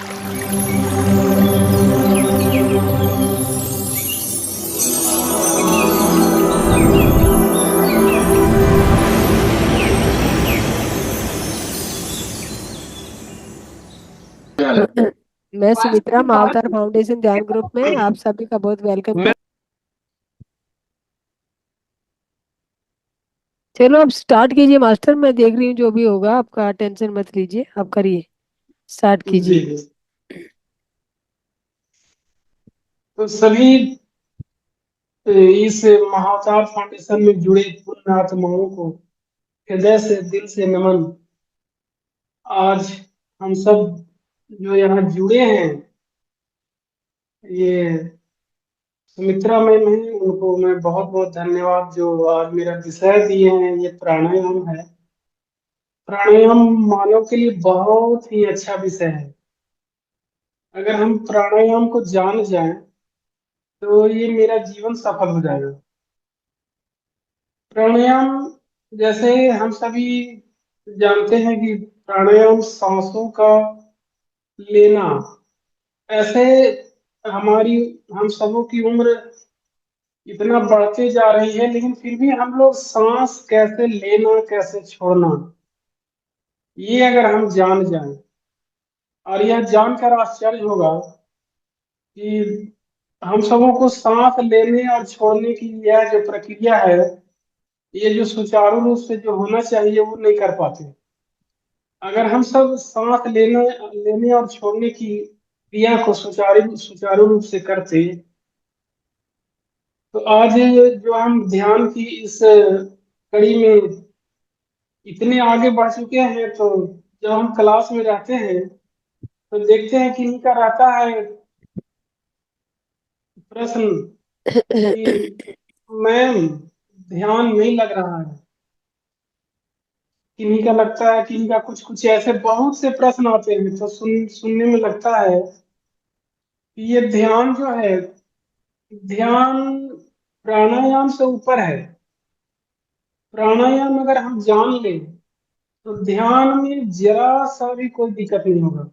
मैं सुमित्रा, महाअवतार फाउंडेशन ध्यान ग्रुप में आप सभी का बहुत वेलकम मैं कर। चलो अब स्टार्ट कीजिए मास्टर, मैं देख रही हूँ जो भी होगा, आपका टेंशन मत लीजिए, आप करिए, स्टार्ट जी कीजिए। जी। तो सभी इस महाअवतार फाउंडेशन में जुड़े पूर्ण आत्माओं को हृदय से दिल से नमन। आज हम सब जो यहाँ जुड़े हैं, ये सुमित्रा मैम हैं, उनको मैं बहुत बहुत धन्यवाद जो आज मेरा विषय दिए हैं। ये प्राणायाम है। प्राणायाम मानव के लिए बहुत ही अच्छा विषय है। अगर हम प्राणायाम को जान जाएं तो ये मेरा जीवन सफल हो जाएगा। प्राणायाम, जैसे हम सभी जानते हैं कि प्राणायाम सांसों का लेना, ऐसे हमारी हम सबों की उम्र इतना बढ़ते जा रही है, लेकिन फिर भी हम लोग सांस कैसे लेना कैसे छोड़ना, ये अगर हम जान जाएं, और यह जानकर आश्चर्य होगा कि हम सबों को सांस लेने और छोड़ने की यह जो प्रक्रिया है, ये जो सुचारू रूप से जो होना चाहिए वो नहीं कर पाते। अगर हम सब सांस लेने लेने और छोड़ने की क्रिया को सुचारू सुचारू रूप से करते, तो आज जो हम ध्यान की इस कड़ी में इतने आगे बढ़ चुके हैं। तो जब हम क्लास में रहते हैं तो देखते हैं कि इनका रहता है प्रश्न कि मैम ध्यान नहीं लग रहा है। किन्हीं का लगता है, किन्हीं का कुछ कुछ ऐसे बहुत से प्रश्न आते हैं, तो सुनने में लगता है कि ये ध्यान जो है, ध्यान प्राणायाम से ऊपर है। प्राणायाम अगर हम जान लें तो ध्यान में जरा सा भी कोई दिक्कत नहीं होगा।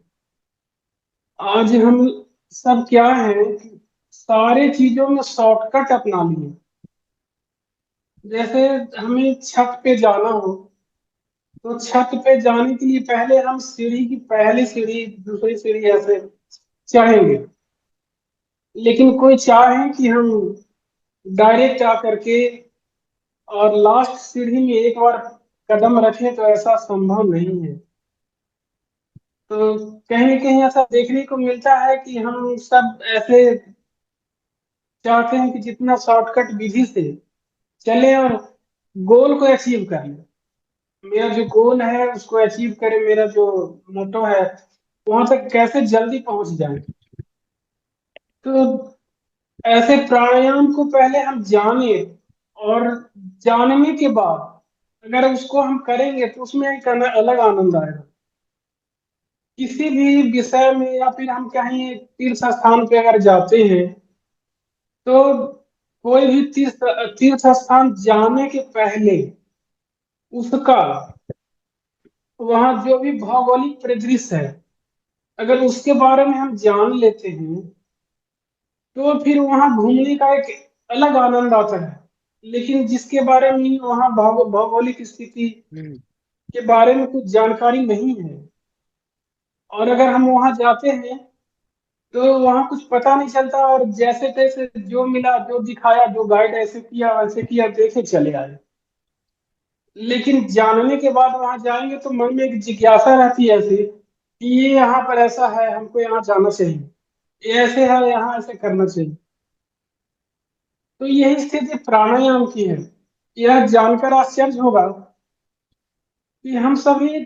आज हम सब क्या है कि सारे चीजों में शॉर्टकट अपना लिए। जैसे हमें छत पे जाना हो तो छत पे जाने के लिए पहले हम सीढ़ी की पहली सीढ़ी दूसरी सीढ़ी ऐसे चढ़ेंगे। लेकिन कोई चाहे कि हम डायरेक्ट आकर के और लास्ट सीढ़ी में एक बार कदम रखें, तो ऐसा संभव नहीं है। तो कहीं न कहीं ऐसा देखने को मिलता है कि हम सब ऐसे चाहते हैं कि जितना शॉर्टकट विधि से चले और गोल को अचीव कर ले। मेरा जो गोल है उसको अचीव करे, मेरा जो मोटो है वहां तक कैसे जल्दी पहुंच जाए। तो ऐसे प्राणायाम को पहले हम जाने, और जानने के बाद अगर उसको हम करेंगे तो उसमें एक अलग आनंद आएगा। किसी भी विषय में या फिर हम कहीं तीर्थ स्थान पे अगर जाते हैं, तो कोई भी तीर्थ तीर्थ स्थान जाने के पहले उसका वहाँ जो भी भौगोलिक परिदृश्य है, अगर उसके बारे में हम जान लेते हैं, तो फिर वहाँ घूमने का एक अलग आनंद आता है। लेकिन जिसके बारे में वहाँ भौगोलिक स्थिति के बारे में कुछ जानकारी नहीं है, और अगर हम वहाँ जाते हैं तो वहाँ कुछ पता नहीं चलता, और जैसे तैसे जो मिला जो दिखाया, जो गाइड ऐसे किया वैसे किया, देखे चले आए। लेकिन जानने के बाद वहां जाएंगे तो मन में एक जिज्ञासा रहती है ऐसी कि ये यहाँ पर ऐसा है, हमको यहाँ जाना चाहिए, ये ऐसे है यहाँ ऐसे करना चाहिए। तो यही स्थिति प्राणायाम की है। यह जानकर आश्चर्य होगा कि हम सभी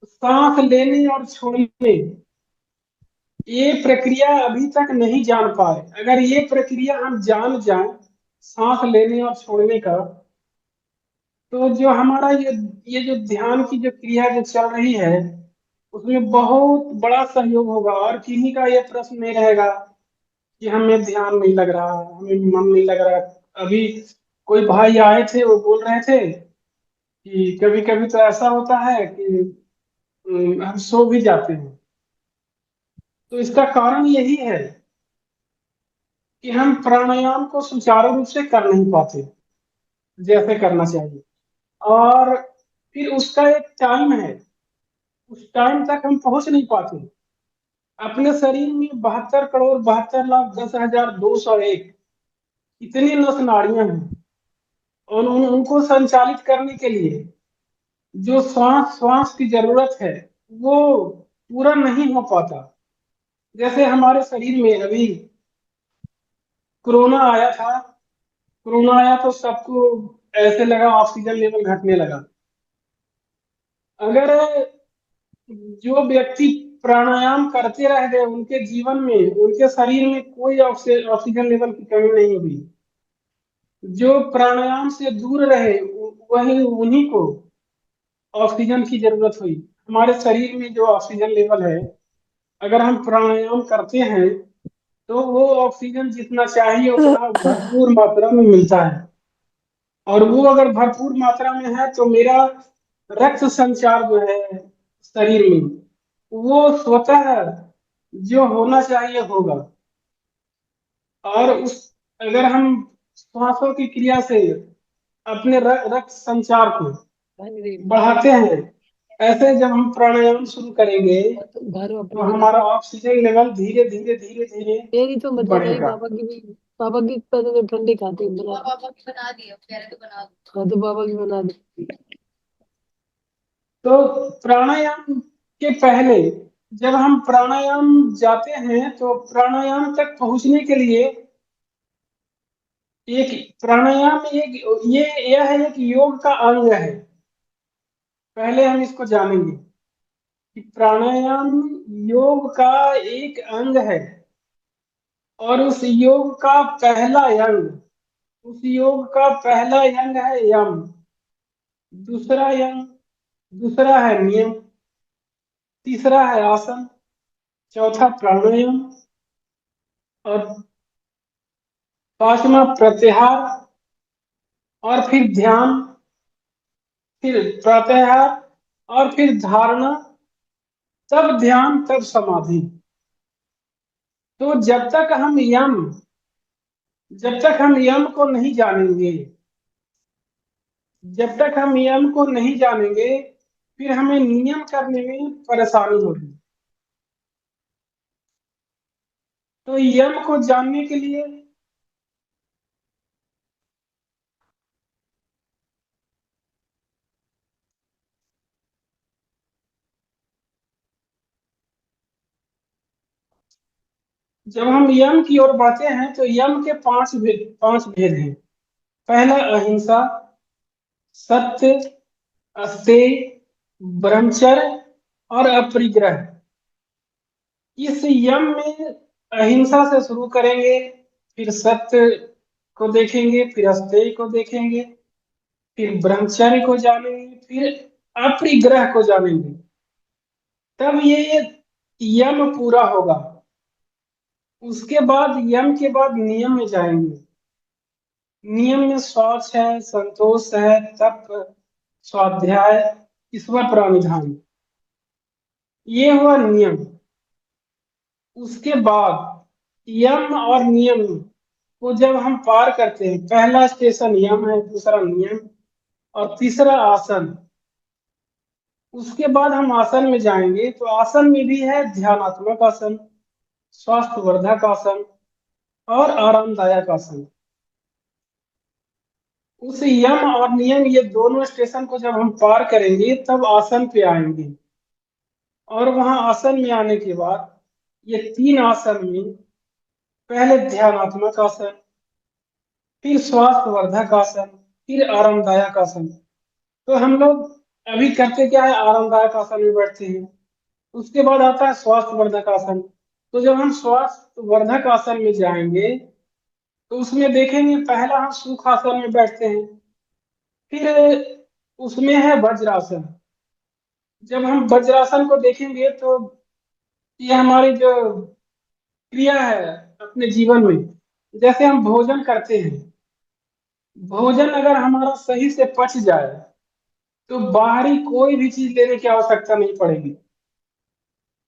सांस लेने और छोड़ने, ये प्रक्रिया अभी तक नहीं जान पाए। अगर ये प्रक्रिया हम जान जाएं, सांस लेने और छोड़ने का, तो जो हमारा ये जो ध्यान की जो क्रिया जो चल रही है, उसमें बहुत बड़ा सहयोग होगा। और किन्हीं का ये प्रश्न नहीं रहेगा कि हमें ध्यान नहीं लग रहा, हमें मन नहीं लग रहा। अभी कोई भाई आए थे, वो बोल रहे थे कि कभी कभी तो ऐसा होता है कि हम सो भी जाते हैं। तो इसका कारण यही है कि हम प्राणायाम को सुचारू रूप से कर नहीं पाते जैसे करना चाहिए। और फिर उसका एक टाइम है, उस टाइम तक हम पहुंच नहीं पाते। अपने शरीर में 72 करोड़ 72 लाख 10,201 इतनी नस नाड़ियां हैं। और उनको संचालित करने के लिए जो श्वास श्वास की जरूरत है वो पूरा नहीं हो पाता। जैसे हमारे शरीर में अभी कोरोना आया था, कोरोना आया तो सबको ऐसे लगा ऑक्सीजन लेवल घटने लगा। अगर जो व्यक्ति प्राणायाम करते रह गए उनके जीवन में, उनके शरीर में कोई ऑक्सीजन लेवल की कमी नहीं हुई। जो प्राणायाम से दूर रहे वही उन्हीं को ऑक्सीजन की जरूरत हुई। हमारे शरीर में जो ऑक्सीजन लेवल है, अगर हम प्राणायाम करते हैं तो वो ऑक्सीजन जितना चाहिए उतना भरपूर मात्रा में मिलता है। और वो अगर भरपूर मात्रा में है तो मेरा रक्त संचार जो है शरीर में वो स्वतः जो होना चाहिए होगा। और उस अगर हम श्वासों की क्रिया से अपने रक्त संचार को बढ़ाते हैं, ऐसे जब हम प्राणायाम शुरू करेंगे घर तो अपने हमारा ऑक्सीजन लेवल धीरे धीरे धीरे धीरे मेरी तो मतलब भाई बढ़ेगा। पापा की भी, पापा की पहले तो ठंडी खाते हैं बना, पापा की बना दी अब कह रहे तो बना दो। हाँ तो पापा की बना दी। तो प्राणायाम के पहले जब हम प्राणायाम जाते हैं तो प्राणायाम तक पहुंचने के लिए एक प्राणायाम एक ये यह है एक योग का अंग है। पहले हम इसको जानेंगे कि प्राणायाम योग का एक अंग है। और उस योग का पहला अंग, उस योग का पहला अंग है यम। दूसरा अंग, दूसरा है नियम, तीसरा है आसन, चौथा प्राणायाम, और पांचवा प्रत्याहार, और फिर ध्यान, फिर प्रत्याहार, और फिर धारणा, तब ध्यान, तब समाधि। तो जब तक हम यम को नहीं जानेंगे, जब तक हम यम को नहीं जानेंगे फिर हमें नियम करने में परेशानी होगी। तो यम को जानने के लिए जब हम यम की ओर बढ़ते हैं तो यम के पांच भेद हैं। पहला अहिंसा, सत्य, अस्तेय, ब्रह्मचर्य और अपरिग्रह। इस यम में अहिंसा से शुरू करेंगे, फिर सत्य को देखेंगे, फिर अस्तेय को देखेंगे, फिर ब्रह्मचर्य को जानेंगे, फिर अपरिग्रह को जानेंगे। तब ये यम पूरा होगा। उसके बाद यम के बाद नियम में जाएंगे। नियम में शौच है, संतोष है, तप, स्वाध्याय, ईश्वर प्राणिधान, ये हुआ नियम। उसके बाद यम और नियम को जब हम पार करते हैं, पहला स्टेशन यम है, दूसरा नियम, और तीसरा आसन। उसके बाद हम आसन में जाएंगे तो आसन में भी है ध्यानात्मक आसन, स्वास्थ्य वर्धक आसन और आरामदायक आसन। उस यम और नियम ये दोनों स्टेशन को जब हम पार करेंगे तब आसन पे आएंगे। और वहां आसन में आने के बाद ये तीन आसन में पहले ध्यानात्मक आसन, फिर स्वास्थ्य वर्धक आसन, फिर आरामदायक आसन। तो हम लोग अभी करते क्या है, आरामदायक आसन में बैठते हैं। उसके बाद आता है स्वास्थ्य वर्धक आसन। तो जब हम स्वास्थ्य वर्धक आसन में जाएंगे तो उसमें देखेंगे पहला हम सुखासन में बैठते हैं, फिर उसमें है वज्रासन। जब हम वज्रासन को देखेंगे तो ये हमारी जो क्रिया है अपने जीवन में, जैसे हम भोजन करते हैं, भोजन अगर हमारा सही से पच जाए तो बाहरी कोई भी चीज लेने की आवश्यकता नहीं पड़ेगी।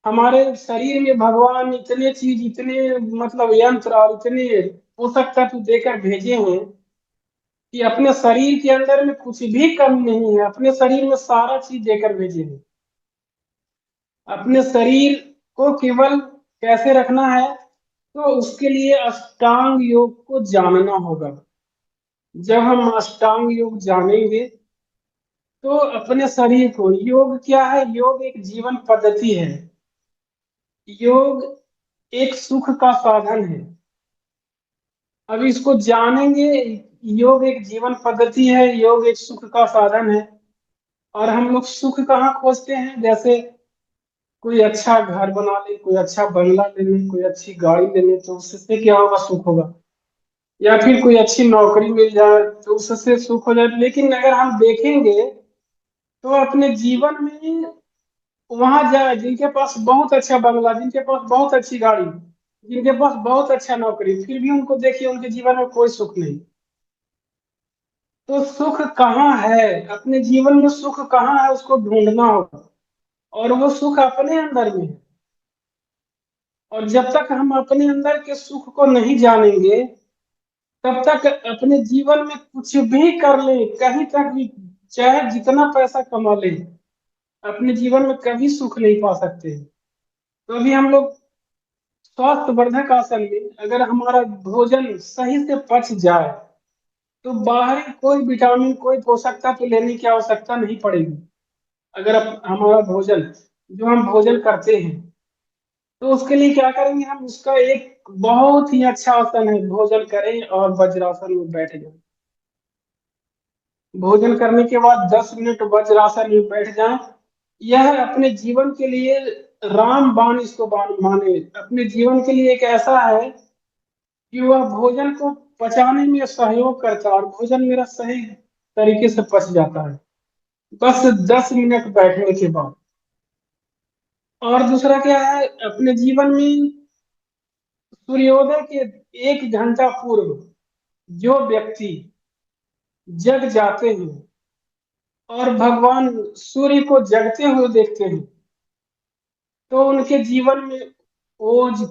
हमारे शरीर में भगवान इतने चीज, इतने मतलब यंत्र और इतने पोषक तत्व देकर भेजे हैं कि अपने शरीर के अंदर में कुछ भी कमी नहीं है। अपने शरीर में सारा चीज देकर भेजे हैं। अपने शरीर को केवल कैसे रखना है, तो उसके लिए अष्टांग योग को जानना होगा। जब हम अष्टांग योग जानेंगे तो अपने शरीर को, योग क्या है, योग एक जीवन पद्धति है। योग एक सुख का साधन है। अब इसको जानेंगे। योग एक जीवन पद्धति है, योग एक सुख का साधन है। और हम लोग सुख कहाँ खोजते हैं? जैसे कोई अच्छा घर बना ले, कोई अच्छा बंगला ले ले, कोई अच्छी गाड़ी ले ले, तो उससे क्या होगा? सुख होगा। या फिर कोई अच्छी नौकरी मिल जाए तो उससे सुख हो जाए। लेकिन अगर हम देखेंगे तो अपने जीवन में वहां जाए जिनके पास बहुत अच्छा बंगला, जिनके पास बहुत अच्छी गाड़ी, जिनके पास बहुत अच्छा नौकरी, फिर भी उनको देखिए उनके जीवन में कोई सुख नहीं। तो सुख कहाँ है? अपने जीवन में सुख कहाँ है, उसको ढूंढना होगा। और वो सुख अपने अंदर में है। और जब तक हम अपने अंदर के सुख को नहीं जानेंगे, तब तक अपने जीवन में कुछ भी कर ले, कहीं तक भी, चाहे जितना पैसा कमा ले, अपने जीवन में कभी सुख नहीं पा सकते। तो अभी हम लोग स्वास्थ्य वर्धक आसन में अगर हमारा भोजन सही से पच जाए, तो बाहरी कोई विटामिन, कोई पोषक तत्व लेने की आवश्यकता नहीं पड़ेगी। अगर हमारा भोजन, जो हम भोजन करते हैं, तो उसके लिए क्या करेंगे? हम उसका एक बहुत ही अच्छा आसन है, भोजन करें और वज्रासन में बैठ जाएं। भोजन करने के बाद 10 मिनट वज्रासन में बैठ जाएं। यह अपने जीवन के लिए रामबाण, इसको बाण माने, अपने जीवन के लिए एक ऐसा है कि वह भोजन को पचाने में सहयोग करता है और भोजन मेरा सही तरीके से पच जाता है, बस 10 मिनट बैठने के बाद। और दूसरा क्या है? अपने जीवन में सूर्योदय के 1 घंटा पूर्व जो व्यक्ति जग जाते हैं और भगवान सूर्य को जगते हुए देखते हैं, तो उनके जीवन में ओज,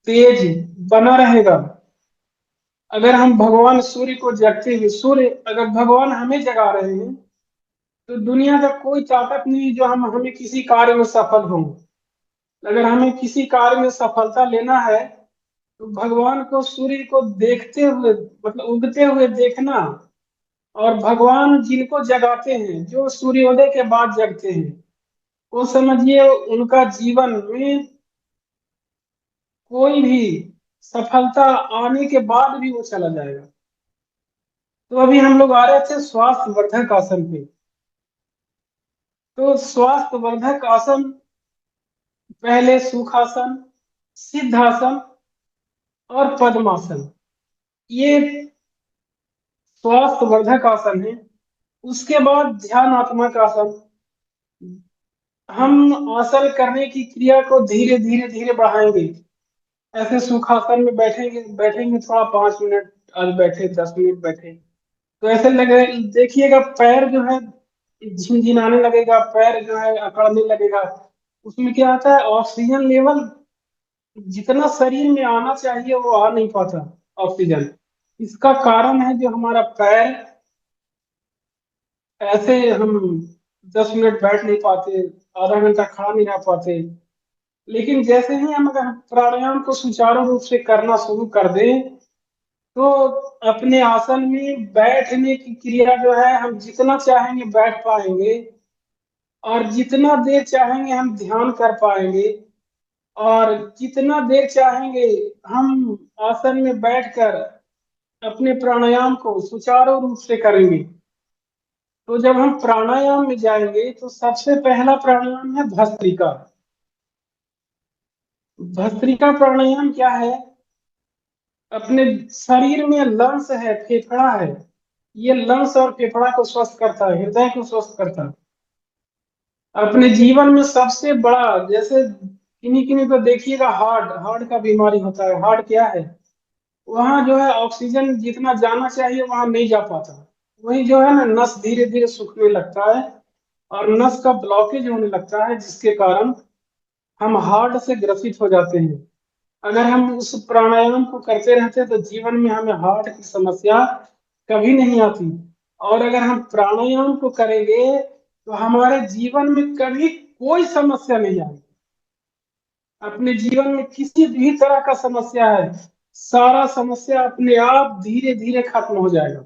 तेज बना रहेगा। अगर हम भगवान सूर्य को जगते हुए, सूर्य अगर भगवान हमें जगा रहे हैं, तो दुनिया का कोई ताकत नहीं जो हम हमें किसी कार्य में सफल हों। अगर हमें किसी कार्य में सफलता लेना है, तो भगवान को, सूर्य को देखते हुए, मतलब उगते हुए देखना। और भगवान जिनको जगाते हैं, जो सूर्योदय के बाद जगते हैं, वो समझिए उनका जीवन में कोई भी सफलता आने के बाद भी वो चला जाएगा। तो अभी हम लोग आ रहे थे स्वास्थ्य वर्धक आसन पे। तो स्वास्थ्य वर्धक आसन, पहले सुखासन, सिद्धासन और पद्मासन, ये स्वास्थ्य वर्धक आसन है। उसके बाद ध्यानात्मक आसन। हम आसन करने की क्रिया को धीरे धीरे धीरे बढ़ाएंगे। ऐसे सुखासन में बैठेंगे, बैठेंगे थोड़ा 5 मिनट, आज बैठे 10 मिनट बैठे, तो ऐसे लगे, देखिएगा पैर जो है झिनझिनाने लगेगा, पैर जो है अकड़ने लगेगा। उसमें क्या आता है? ऑक्सीजन लेवल जितना शरीर में आना चाहिए वो आ नहीं पाता, ऑक्सीजन। इसका कारण है जो हमारा पैर, ऐसे हम 10 मिनट बैठ नहीं पाते, आधा घंटा खड़ा नहीं रह पाते। लेकिन जैसे ही हम अगर प्राणायाम को सुचारू रूप से करना शुरू कर दें, तो अपने आसन में बैठने की क्रिया जो है, हम जितना चाहेंगे बैठ पाएंगे, और जितना देर चाहेंगे हम ध्यान कर पाएंगे, और जितना देर चाहेंगे हम आसन में बैठकर अपने प्राणायाम को सुचारू रूप से करेंगे। तो जब हम प्राणायाम में जाएंगे, तो सबसे पहला प्राणायाम है भस्त्रिका। भस्त्रिका प्राणायाम क्या है? अपने शरीर में लंग्स है, फेफड़ा है, ये लंग्स और फेफड़ा को स्वस्थ करता है, हृदय को स्वस्थ करता है। अपने जीवन में सबसे बड़ा, जैसे किन्हीं किन्हीं को देखिएगा हार्ट, हार्ट का बीमारी होता है। हार्ट क्या है? वहां जो है ऑक्सीजन जितना जाना चाहिए वहां नहीं जा पाता। वही जो है ना, नस धीरे धीरे सूखने लगता है और नस का ब्लॉकेज होने लगता है, जिसके कारण हम हार्ट से ग्रसित हो जाते हैं। अगर हम उस प्राणायाम को करते रहते हैं तो जीवन में हमें हार्ट की समस्या कभी नहीं आती। और अगर हम प्राणायाम को करेंगे तो हमारे जीवन में कभी कोई समस्या नहीं आएगी। अपने जीवन में किसी भी तरह का समस्या है, सारा समस्या अपने आप धीरे धीरे खत्म हो जाएगा।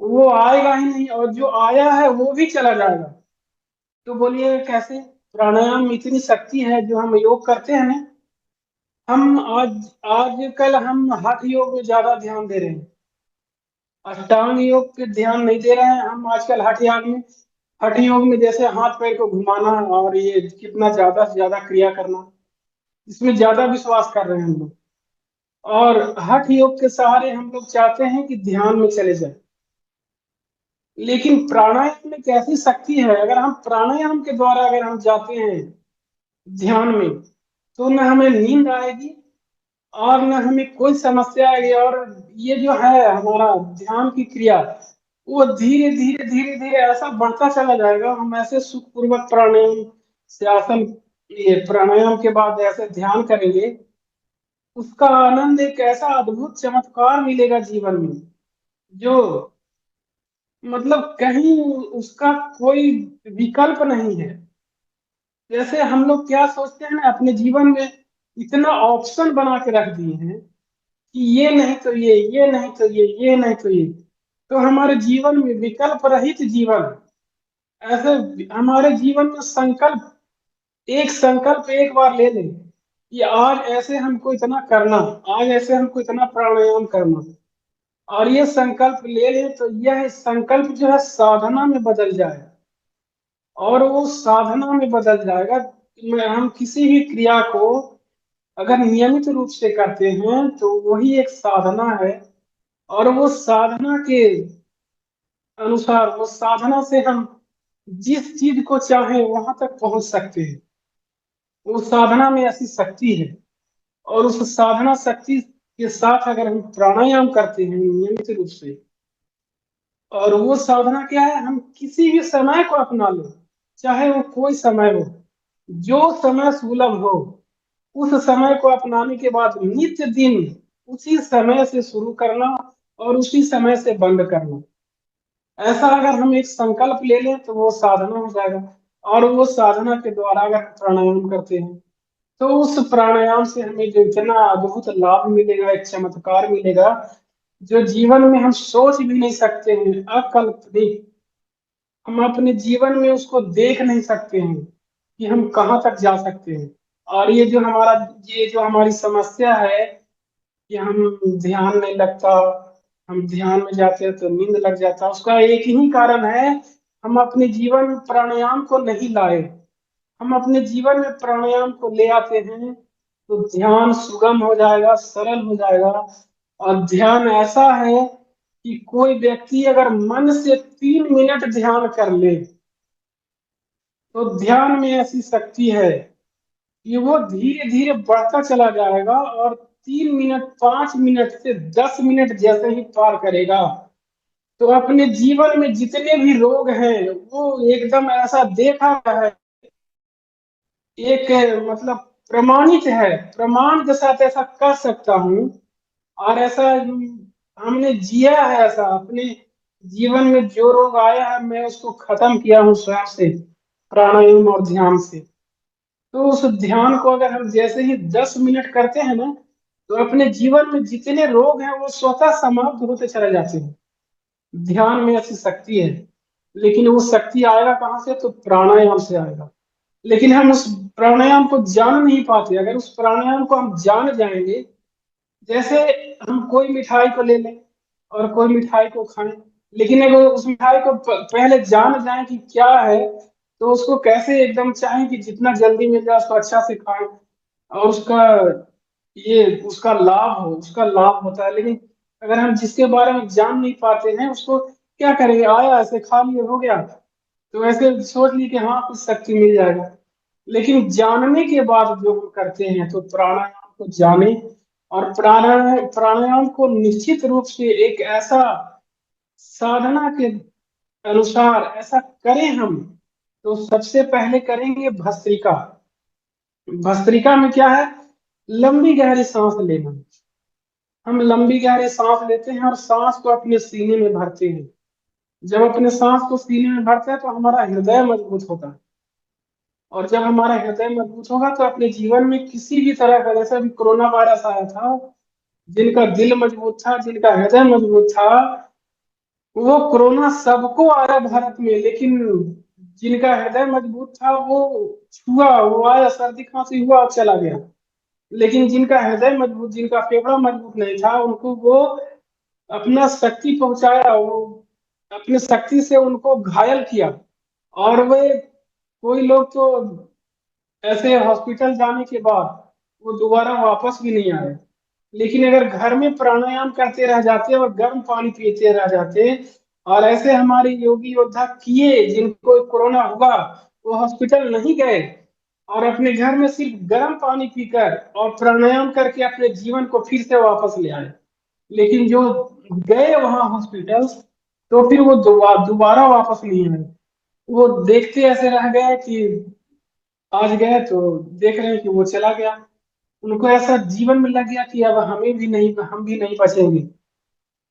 वो आएगा ही नहीं, और जो आया है वो भी चला जाएगा। तो बोलिए कैसे? प्राणायाम में इतनी शक्ति है जो हम योग करते हैं ना। हम आज आजकल हम हठ योग में ज्यादा ध्यान दे रहे हैं, अष्टांग योग पे ध्यान नहीं दे रहे हैं हम आजकल। हठ योग में, हठ योग में जैसे हाथ पैर को घुमाना और ये कितना ज्यादा से ज्यादा क्रिया करना, इसमें ज्यादा विश्वास कर रहे हैं हम लोग। और हठ योग के सहारे हम लोग चाहते हैं कि ध्यान में चले जाए। लेकिन प्राणायाम में कैसी शक्ति है, अगर हम प्राणायाम के द्वारा अगर हम जाते हैं ध्यान में, तो न हमें नींद आएगी और न हमें कोई समस्या आएगी। और ये जो है हमारा ध्यान की क्रिया, वो धीरे धीरे धीरे धीरे ऐसा बढ़ता चला जाएगा। हम ऐसे सुखपूर्वक प्राणायाम से आसन, ये प्राणायाम के बाद ऐसे ध्यान करेंगे, उसका आनंद एक ऐसा अद्भुत चमत्कार मिलेगा जीवन में, जो मतलब कहीं उसका कोई विकल्प नहीं है। जैसे हम लोग क्या सोचते हैं ना, अपने जीवन में इतना ऑप्शन बना के रख दिए हैं कि ये नहीं तो ये नहीं तो ये नहीं तो ये। तो हमारे जीवन में विकल्प रहित जीवन, ऐसे हमारे जीवन में संकल्प, एक संकल्प एक बार ले लें कि आज ऐसे हमको इतना करना, आज ऐसे हमको इतना प्राणायाम करना, और ये संकल्प ले लें तो यह संकल्प जो है साधना में बदल जाए। और वो साधना में बदल जाएगा। हम किसी भी क्रिया को अगर नियमित रूप से करते हैं तो वही एक साधना है। और वो साधना के अनुसार, वो साधना से हम जिस चीज को चाहें वहां तक पहुंच सकते हैं। वो साधना में ऐसी शक्ति है। और उस साधना शक्ति के साथ अगर हम प्राणायाम करते हैं नियमित रूप से, और वो साधना क्या है, हम किसी भी समय को अपना लो, चाहे वो कोई समय हो, जो समय सुलभ हो, उस समय को अपनाने के बाद नित्य दिन उसी समय से शुरू करना और उसी समय से बंद करना। ऐसा अगर हम एक संकल्प ले लें तो वो साधना हो जाएगा। और वो साधना के द्वारा अगर हम प्राणायाम करते हैं तो उस प्राणायाम से हमें जो इतना अद्भुत लाभ मिलेगा, एक चमत्कार मिलेगा, जो जीवन में हम सोच भी नहीं सकते हैं, अकल्पनीय। हम अपने जीवन में उसको देख नहीं सकते हैं कि हम कहाँ तक जा सकते हैं। और ये जो हमारा, ये जो हमारी समस्या है कि हम ध्यान नहीं लगता, हम ध्यान में जाते हैं तो नींद लग जाता है, उसका एक ही कारण है, हम अपने जीवन में प्राणायाम को नहीं लाए। हम अपने जीवन में प्राणायाम को ले आते हैं तो ध्यान सुगम हो जाएगा, सरल हो जाएगा। और ध्यान ऐसा है कि कोई व्यक्ति अगर मन से 3 मिनट ध्यान कर ले, तो ध्यान में ऐसी शक्ति है कि वो धीरे धीरे बढ़ता चला जाएगा। और 3 मिनट, 5 मिनट से 10 मिनट जैसे ही पार करेगा, तो अपने जीवन में जितने भी रोग हैं वो एकदम ऐसा देखा है, एक मतलब प्रमाणित है, प्रमाण के साथ ऐसा कर सकता हूँ। और ऐसा हमने जिया है, ऐसा अपने जीवन में जो रोग आया है मैं उसको खत्म किया हूँ स्वयं से, प्राणायाम और ध्यान से। तो उस ध्यान को अगर हम जैसे ही 10 मिनट करते हैं ना, तो अपने जीवन में जितने रोग हैं वो स्वतः समाप्त होते चले जाते हैं। ध्यान में ऐसी शक्ति है। लेकिन वो शक्ति आएगा कहाँ से? तो प्राणायाम से आएगा। लेकिन हम उस प्राणायाम को जान नहीं पाते। अगर उस प्राणायाम को हम जान जाएंगे, जैसे हम कोई मिठाई को ले लें और कोई मिठाई को खाएं, लेकिन अगर उस मिठाई को पहले जान जाए कि क्या है, तो उसको कैसे एकदम चाहें कि जितना जल्दी मिल जाए उसको अच्छा से खाएं और उसका ये उसका लाभ हो, उसका लाभ होता है। लेकिन अगर हम जिसके बारे में जान नहीं पाते हैं उसको क्या करेंगे, आया ऐसे खा लिए हो गया, तो ऐसे सोच ली कि हाँ कुछ शक्ति मिल जाएगा। लेकिन जानने के बाद जो हम करते हैं तो प्राणायाम को जाने, और प्राणायाम को निश्चित रूप से एक ऐसा साधना के अनुसार ऐसा करें हम। तो सबसे पहले करेंगे भस्त्रिका। भस्त्रिका में क्या है? लंबी गहरी सांस लेना। हम लंबी गहरी सांस लेते हैं और सांस को अपने सीने में भरते हैं। जब अपने सांस को सीने में भरते हैं तो हमारा हृदय मजबूत होता है। और जब हमारा हृदय मजबूत होगा तो अपने जीवन में किसी भी तरह का, जैसे अभी कोरोना वायरस आया था, जिनका दिल मजबूत था, जिनका हृदय मजबूत था, वो कोरोना सबको आया भारत में, लेकिन जिनका हृदय मजबूत था वो छुआ, वो आया, सर्दी खांसी हुआ और चला गया। लेकिन जिनका हृदय मजबूत, जिनका फेफड़ा मजबूत नहीं था, उनको वो अपना शक्ति पहुंचाया, वो अपनी शक्ति से उनको घायल किया। और वे, कोई लोग तो ऐसे हॉस्पिटल जाने के बाद वो दोबारा वापस भी नहीं आए। लेकिन अगर घर में प्राणायाम करते रह जाते और गर्म पानी पीते रह जाते, और ऐसे हमारे योगी योद्धा किए, जिनको कोरोना हुआ, वो हॉस्पिटल नहीं गए और अपने घर में सिर्फ गर्म पानी पीकर और प्राणायाम करके अपने जीवन को फिर से वापस ले आए। लेकिन जो गए वहां हॉस्पिटल, तो फिर वो दोबारा वापस नहीं आए। वो देखते ऐसे रह गए कि आज गए तो देख रहे हैं कि वो चला गया। उनको ऐसा जीवन में लग गया कि अब हमें भी नहीं, हम भी नहीं बचेंगे।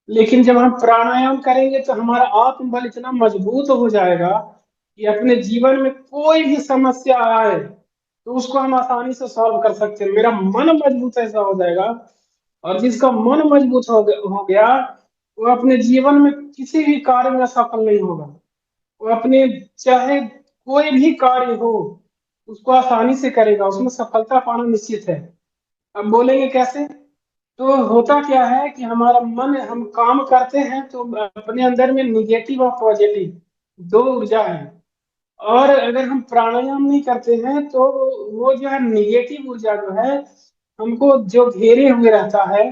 लेकिन जब हम प्राणायाम करेंगे तो हमारा आत्मबल इतना मजबूत हो जाएगा कि अपने जीवन में कोई भी समस्या आए तो उसको हम आसानी से सॉल्व कर सकते हैं। मेरा मन मजबूत ऐसा हो जाएगा, और जिसका मन मजबूत हो गया, वो अपने जीवन में किसी भी कार्य में सफल नहीं होगा। वो अपने, चाहे कोई भी कार्य हो, उसको आसानी से करेगा, उसमें सफलता पाना निश्चित है। अब बोलेंगे कैसे? तो होता क्या है कि हमारा मन, हम काम करते हैं तो अपने अंदर में निगेटिव और पॉजिटिव दो ऊर्जा है। और अगर हम प्राणायाम नहीं करते हैं तो वो जो है निगेटिव ऊर्जा जो है, हमको जो घेरे हुए रहता है,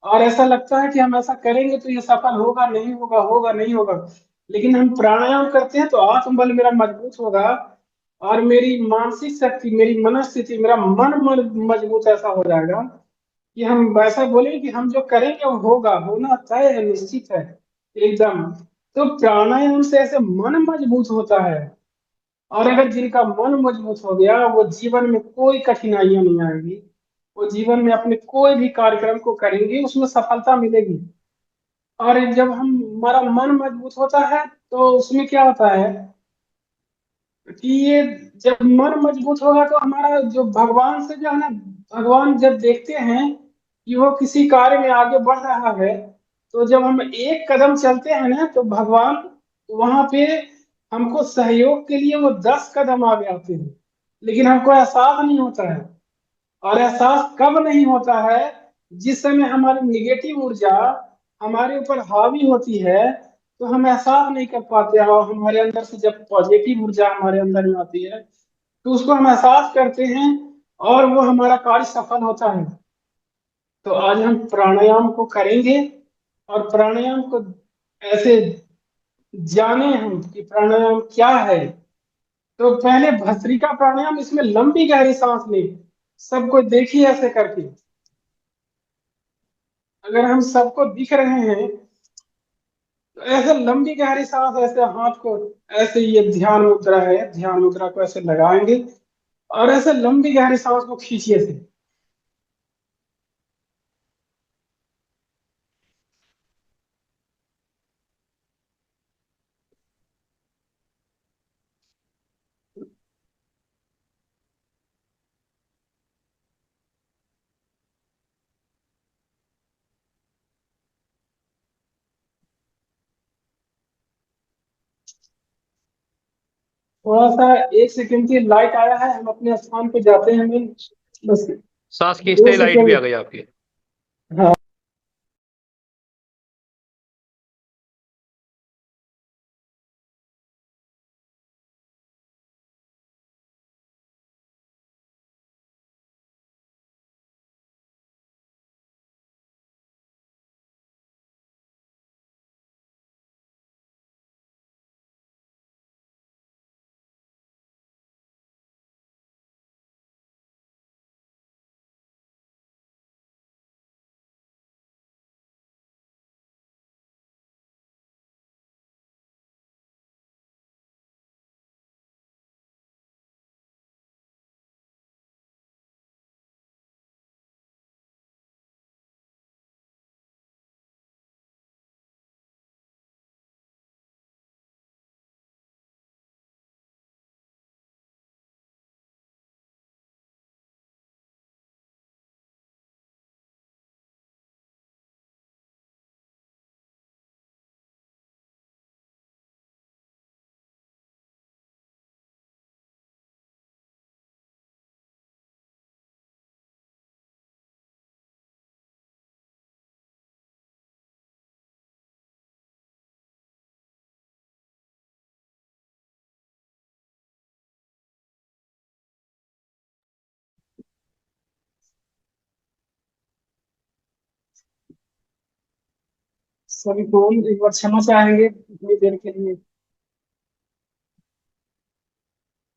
और ऐसा लगता है कि हम ऐसा करेंगे तो ये सफल होगा नहीं होगा, होगा नहीं होगा। लेकिन हम प्राणायाम करते हैं तो आत्मबल मेरा मजबूत होगा, और मेरी मानसिक शक्ति, मेरी मनस्थिति, मेरा मजबूत ऐसा हो जाएगा कि हम वैसा बोलेंगे कि हम जो करेंगे वो होगा, होना तय है, निश्चित है एकदम। तो प्राणायाम से ऐसे मन मजबूत होता है। और अगर जिनका मन मजबूत हो गया, वो जीवन में कोई कठिनाइयां नहीं आएगी। वो जीवन में अपने कोई भी कार्यक्रम को करेंगे, उसमें सफलता मिलेगी। और जब हम, हमारा मन मजबूत होता है तो उसमें क्या होता है कि ये, जब मन मजबूत होगा तो हमारा जो भगवान से जो है ना, भगवान जब देखते हैं कि वो किसी कार्य में आगे बढ़ रहा है, तो जब हम एक कदम चलते हैं ना तो भगवान वहां पे हमको सहयोग के लिए वो 10 कदम आगे आते हैं। लेकिन हमको एहसास नहीं होता है। और एहसास कब नहीं होता है? जिस समय हमारी निगेटिव ऊर्जा हमारे ऊपर हावी होती है, तो हम एहसास नहीं कर पाते हैं। और हमारे अंदर से जब पॉजिटिव ऊर्जा हमारे अंदर में आती है तो उसको हम एहसास करते हैं, और वो हमारा कार्य सफल होता है। तो आज हम प्राणायाम को करेंगे, और प्राणायाम को ऐसे जाने हम कि प्राणायाम क्या है। तो पहले भस्त्रिका प्राणायाम, इसमें लंबी गहरी सांस ले, सबको देखिए ऐसे करके। अगर हम सबको दिख रहे हैं तो ऐसे लंबी गहरी सांस, ऐसे हाथ को, ऐसे, ये ध्यान मुद्रा है, ध्यान मुद्रा को ऐसे लगाएंगे और ऐसे लंबी गहरी सांस को खींचिए से। थोड़ा सा, 1 सेकंड की लाइट आया है, हम अपने स्थान पे जाते हैं हम, बस सांस खींचते दो ही लाइट भी आ सेकंड गई आपकी। हाँ। सभी को एक बार क्षमा चाहेंगे इतनी देर के लिए।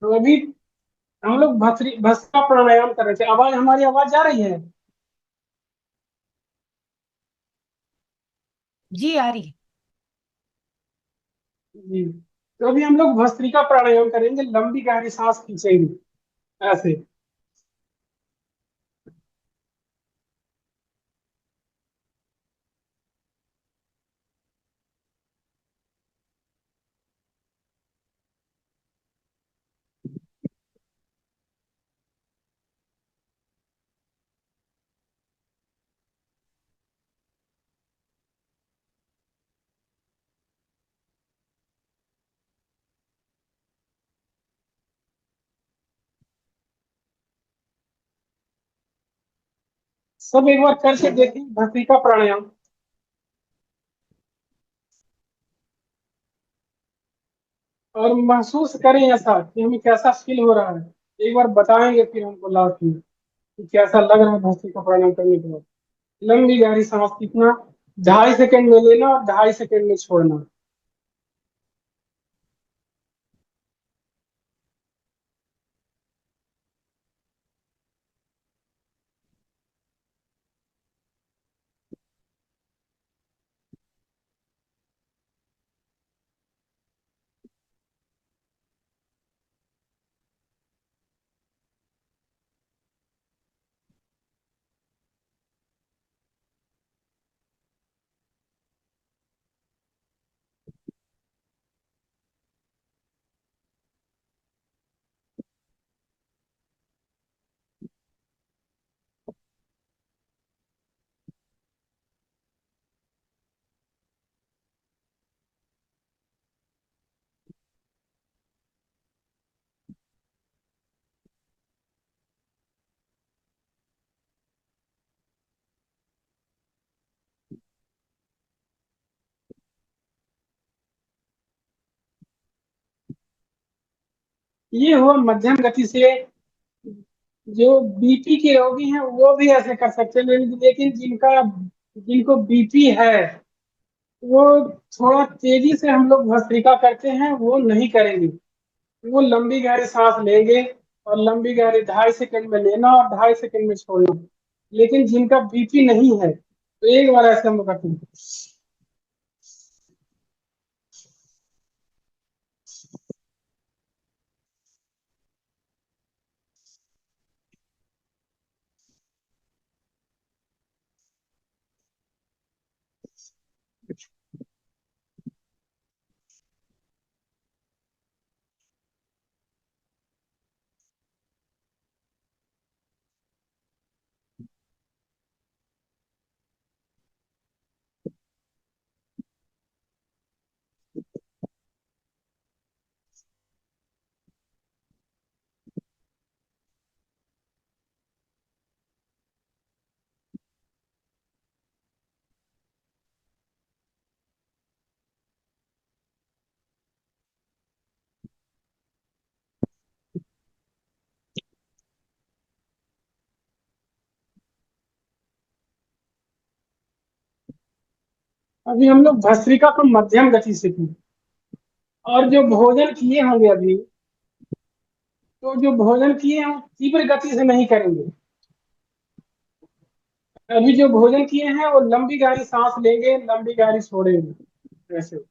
तो अभी हम लोग भस्त्रिका प्राणायाम कर रहे थे। आवाज, हमारी आवाज जा रही है? जी आ रही है। जी। तो अभी हम लोग भस्त्रिका प्राणायाम करेंगे, लंबी गहरी सांस खींचेंगे ऐसे। सब एक बार करके देखें भस्त्रिका प्राणायाम, और महसूस करें ऐसा कि हमें कैसा फील हो रहा है। एक बार बताएंगे फिर हमको लास्ट में कि कैसा लग रहा है भस्त्रिका प्राणायाम करने के बाद। लंबी गहरी सांस कितना, 2.5 सेकंड में लेना और 2.5 सेकंड में छोड़ना। ये हुआ मध्यम गति से। जो बीपी के रोगी हैं वो भी ऐसे कर सकते हैं, लेकिन जिनको बीपी है वो थोड़ा तेजी से हम लोग भस्त्रिका करते हैं, वो नहीं करेंगे। वो लंबी गहरी सांस लेंगे और लंबी गहरी 2.5 सेकंड में लेना और 2.5 सेकंड में छोड़ना। लेकिन जिनका बीपी नहीं है तो एक बार ऐसे हम लोग करते हैं। अभी हम लोग भस्त्रिका को मध्यम गति से की, और जो भोजन किए होंगे अभी, तो जो भोजन किए हैं वो तीव्र गति से नहीं करेंगे। अभी जो भोजन किए हैं वो लंबी गहरी सांस लेंगे, लंबी गहरी छोड़ेंगे ऐसे।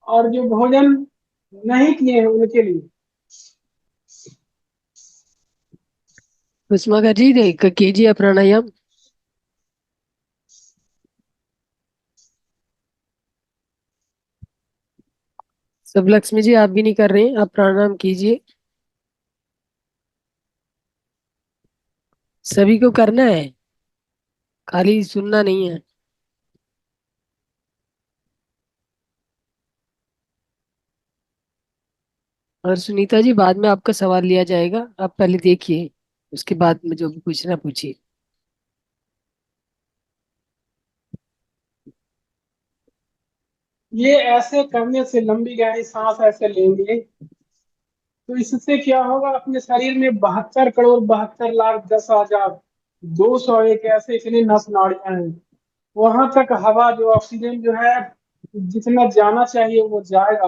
और जो भोजन नहीं किए हैं उनके लिए उस्मा जी देख कीजिए प्राणायाम। सब लक्ष्मी जी आप भी नहीं कर रहे हैं, आप प्राणायाम कीजिए। सभी को करना है, खाली सुनना नहीं है। और सुनीता जी बाद में आपका सवाल लिया जाएगा, आप पहले देखिए, उसके बाद में जो भी पूछना पूछिए। ये ऐसे करने से लंबी गहरी सांस ऐसे लेंगे तो इससे क्या होगा, अपने शरीर में 72 करोड़ 72 लाख 10,000 201 ऐसे इतने नस नाड़ियां हैं। वहां तक हवा जो ऑक्सीजन जो है जितना जाना चाहिए वो जाएगा।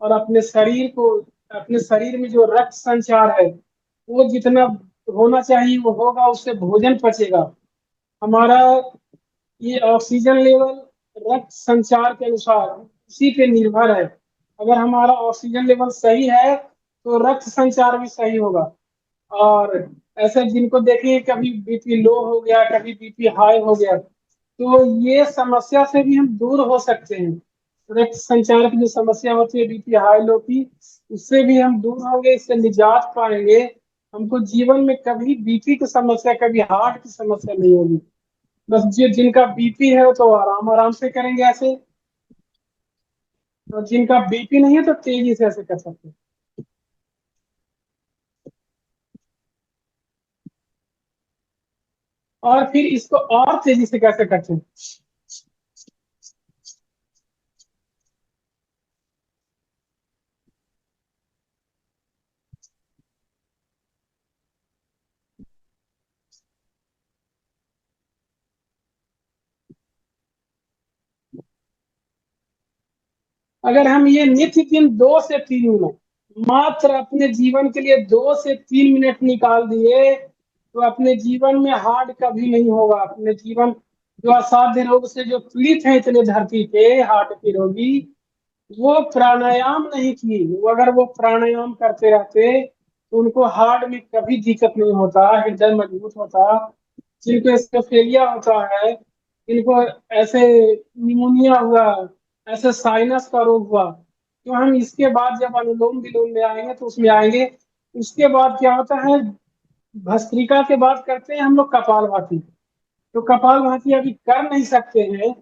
और अपने शरीर में जो रक्त संचार है वो जितना होना चाहिए वो होगा, उससे भोजन पचेगा हमारा। ये ऑक्सीजन लेवल रक्त संचार के अनुसार उसी पे निर्भर है। अगर हमारा ऑक्सीजन लेवल सही है तो रक्त संचार भी सही होगा। और ऐसे जिनको देखिए कभी बीपी लो हो गया, कभी बीपी हाई हो गया, तो ये समस्या से भी हम दूर हो सकते हैं। रक्त संचार की जो समस्या होती है बीपी हाई लो की, उससे भी हम दूर होंगे, इससे निजात पाएंगे। हमको जीवन में कभी बीपी की समस्या, कभी हार्ट की समस्या नहीं होगी। बस जिनका बीपी है वो तो आराम आराम से करेंगे ऐसे, और जिनका बीपी नहीं है तो तेजी से ऐसे कर सकते हैं। और फिर इसको और तेजी से कैसे करते हैं। अगर हम ये नित्य दिन 2 से 3 मिनट मात्र अपने जीवन के लिए 2 से 3 मिनट निकाल दिए, तो अपने जीवन में हार्ट कभी नहीं होगा। अपने जीवन जो असाध्य रोग से जो पीड़ित है इतने धरती पे हार्ट के रोगी, वो प्राणायाम नहीं किए, वो अगर वो प्राणायाम करते रहते तो उनको हार्ट में कभी दिक्कत नहीं होता, हृदय मजबूत होता। जिनको एस्ट्रोफेलिया होता है, जिनको ऐसे निमोनिया हुआ, ऐसे साइनस का रोग हुआ, तो हम इसके बाद जब अनुलोम विलोम में आएंगे तो उसमें आएंगे। उसके बाद क्या होता है, भस्त्रिका के बाद करते हैं हम लोग कपालभाति। तो कपालभाति अभी कर नहीं सकते हैं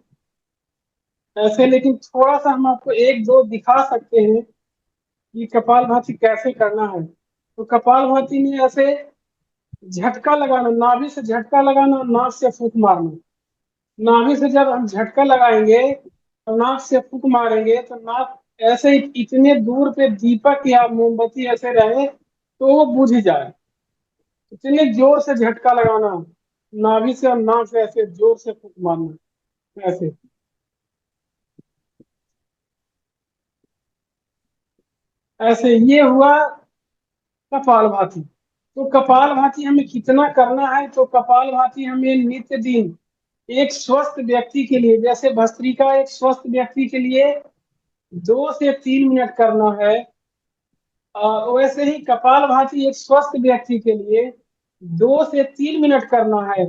ऐसे, लेकिन थोड़ा सा हम आपको एक दो दिखा सकते हैं कि कपालभाति कैसे करना है। तो कपालभाति में ऐसे झटका लगाना, नाभि से झटका लगाना, नाक से फूंक मारना। नाभि से जब हम झटका लगाएंगे और नाक से फूंक मारेंगे तो नाक ऐसे ही इतने दूर पे दीपक या मोमबत्ती ऐसे रहे तो वो बुझ जाए। इतने जोर से झटका लगाना, नाभि से और नाक से ऐसे जोर से फूंक मारना ऐसे। ऐसे ये हुआ कपालभाति। तो कपालभाति हमें कितना करना है, तो कपालभाति हमें नित्य दिन एक स्वस्थ व्यक्ति के लिए, जैसे भस्त्रिका एक स्वस्थ व्यक्ति के लिए 2 से 3 मिनट करना है, वैसे ही कपालभाति एक स्वस्थ व्यक्ति के लिए 2 से 3 मिनट करना है।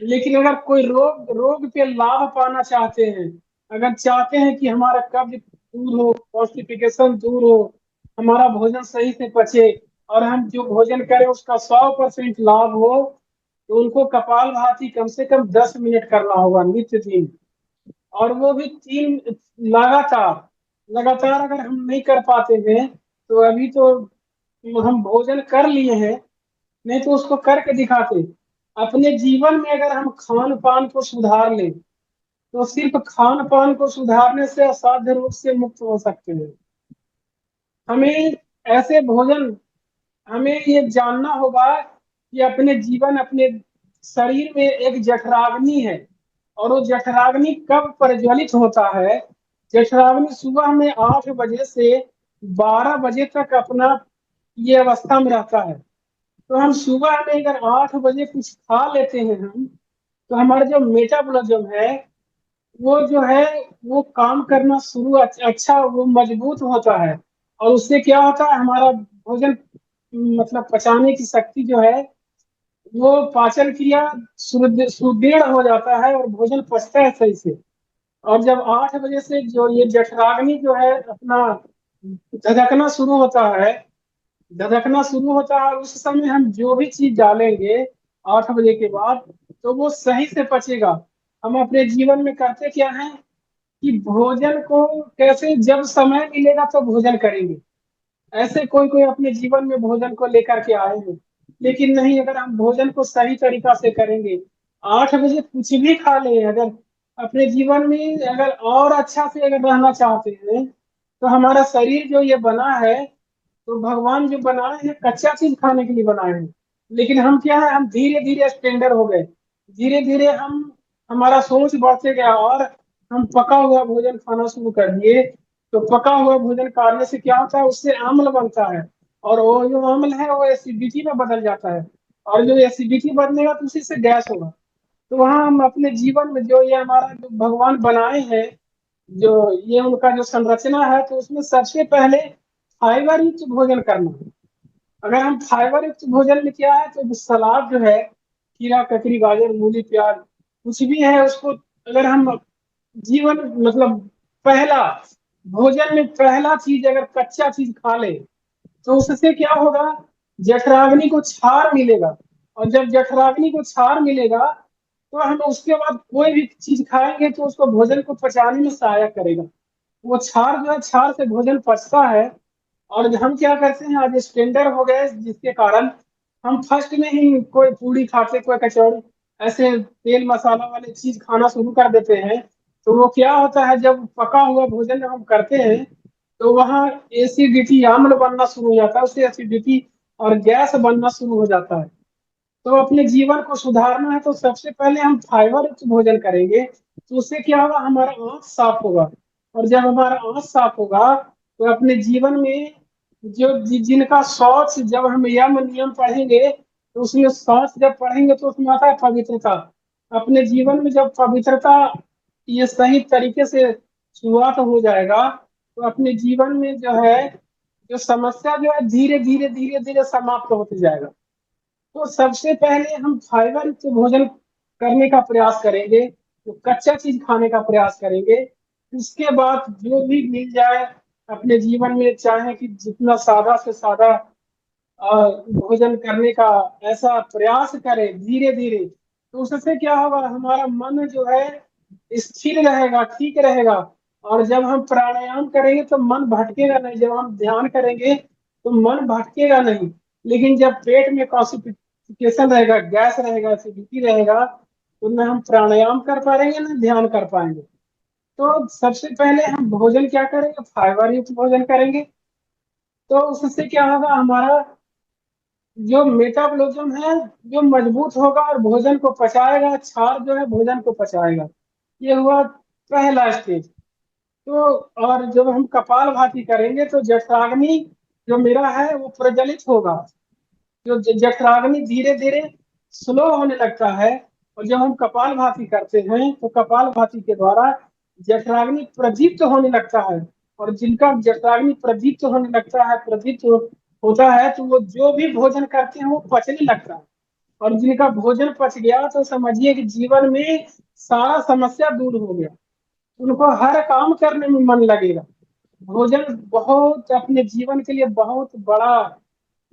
लेकिन अगर कोई रोग रोग पे लाभ पाना चाहते हैं, अगर चाहते हैं कि हमारा कब्ज दूर हो, कॉन्स्टिपेशन दूर हो, हमारा भोजन सही से पचे और हम जो भोजन करें उसका 100% लाभ हो, तो उनको कपालभाति कम से कम 10 मिनट करना होगा नित्य दिन। और वो भी तीन लगातार। लगातार अगर हम नहीं कर पाते हैं तो अभी तो हम भोजन कर लिए हैं, नहीं तो उसको करके दिखाते। अपने जीवन में अगर हम खान पान को सुधार लें तो सिर्फ खान पान को सुधारने से असाध्य रोग से मुक्त हो सकते हैं। हमें ऐसे भोजन, हमें ये जानना होगा कि अपने जीवन, अपने शरीर में एक जठराग्नि है। और वो जठराग्नि कब प्रज्वलित होता है, जठराग्नि सुबह में 8 बजे से 12 बजे तक अपना ये अवस्था में रहता है। तो हम सुबह में अगर 8 बजे कुछ खा लेते हैं हम, तो हमारा जो मेटाबॉलिज्म है वो जो है वो काम करना शुरू अच्छा वो मजबूत होता है। और उससे क्या होता है, हमारा भोजन मतलब पचाने की शक्ति जो है, वो पाचन क्रिया सुदृढ़ हो जाता है और भोजन पचता है सही से। और जब 8 बजे से जो ये जठराग्नि जो है अपना धधकना शुरू होता है, धधकना शुरू होता है, उस समय हम जो भी चीज डालेंगे 8 बजे के बाद तो वो सही से पचेगा। हम अपने जीवन में करते क्या है कि भोजन को कैसे जब समय मिलेगा तो भोजन करेंगे, ऐसे कोई कोई अपने जीवन में भोजन को लेकर के आए हैं। लेकिन नहीं, अगर हम भोजन को सही तरीका से करेंगे, 8 बजे कुछ भी खा ले, अगर अपने जीवन में अगर और अच्छा से अगर रहना चाहते हैं, तो हमारा शरीर जो ये बना है तो भगवान जो बनाए हैं कच्चा चीज खाने के लिए बनाए हैं। लेकिन हम क्या है, हम धीरे धीरे स्टैंडर्ड हो गए। धीरे धीरे हम, हमारा सोच बढ़ते गया और हम पका हुआ भोजन खाना शुरू कर दिए। तो पका हुआ भोजन खाने से क्या होता है, उससे अम्ल बनता है। और वो जो अम्ल है वो एसिडिटी में बदल जाता है। और जो एसिडिटी बदलेगा तो उसी से गैस होगा। तो वहाँ हम अपने जीवन में जो ये हमारा जो भगवान बनाए हैं, जो ये उनका जो संरचना है, तो उसमें सबसे पहले फाइबर युक्त भोजन करना। अगर हम फाइबर युक्त भोजन में क्या है, तो सलाद जो है, खीरा ककड़ी गाजर मूली प्याज कुछ भी है उसको, अगर हम जीवन मतलब पहला भोजन में पहला चीज अगर कच्चा चीज खा ले, तो उससे क्या होगा, जठराग्नि को क्षार मिलेगा। और जब जठराग्नि को क्षार मिलेगा, तो हम उसके बाद कोई भी चीज खाएंगे तो उसको भोजन को पचाने में सहायक करेगा। वो क्षार जो है, क्षार से भोजन पचता है। और हम क्या करते हैं, आज स्टैंडर्ड हो गए जिसके कारण हम फर्स्ट में ही कोई पूड़ी खाते, कोई कचौड़ी, ऐसे तेल मसाला वाले चीज खाना शुरू कर देते हैं। तो वो क्या होता है, जब पका हुआ भोजन जब हम करते हैं, तो वहाँ एसिडिटी अम्ल बनना शुरू हो जाता है, उससे एसिडिटी और गैस बनना शुरू हो जाता है। तो अपने जीवन को सुधारना है तो सबसे पहले हम फाइबर युक्त भोजन करेंगे। तो उससे क्या होगा, हमारा आंख साफ होगा। और जब हमारा आंख साफ होगा, तो अपने जीवन में जो जिनका शौच, जब हम यम नियम पढ़ेंगे, तो उसमें शौच जब पढ़ेंगे तो उसमें आता है पवित्रता। अपने जीवन में जब पवित्रता ये सही तरीके से शुरुआत हो जाएगा, तो अपने जीवन में जो है, जो समस्या जो है धीरे धीरे समाप्त होती जाएगा। तो सबसे पहले हम फाइबर युक्त भोजन करने का प्रयास करेंगे, तो कच्चा चीज खाने का प्रयास करेंगे। उसके बाद जो भी मिल जाए अपने जीवन में, चाहे कि जितना सादा से सादा भोजन करने का ऐसा प्रयास करें धीरे धीरे। तो उससे क्या होगा, हमारा मन जो है स्थिर रहेगा, ठीक रहेगा। और जब हम प्राणायाम करेंगे तो मन भटकेगा नहीं, जब हम ध्यान करेंगे तो मन भटकेगा नहीं। लेकिन जब पेट में कॉन्स्टिपेशन रहेगा, गैस रहेगा, एसिडिटी रहेगा, तो न हम प्राणायाम कर पाएंगे न ध्यान कर पाएंगे। तो सबसे पहले हम भोजन क्या करेंगे, फाइबर युक्त भोजन करेंगे। तो उससे क्या होगा, हमारा जो मेटाबॉलिज्म है जो मजबूत होगा और भोजन को पचाएगा, क्षार जो है भोजन को पचाएगा। ये हुआ पहला स्टेज। तो और जब हम कपाल भाती करेंगे तो जठराग्नि जो मेरा है वो प्रज्वलित होगा। जो जठराग्नि धीरे धीरे स्लो होने लगता है। और जब हम कपाल भाती करते हैं तो कपाल भाती के द्वारा जठराग्नि प्रदीप्त होने लगता है। और जिनका जठराग्नि प्रदीप्त होने लगता है, प्रदीप्त होता है, तो वो जो भी भोजन करते हैं वो पचने लगता है। और जिनका भोजन पच गया तो समझिए कि जीवन में सारा समस्या दूर हो गया। उनको हर काम करने में मन लगेगा। भोजन बहुत अपने जीवन के लिए बहुत बड़ा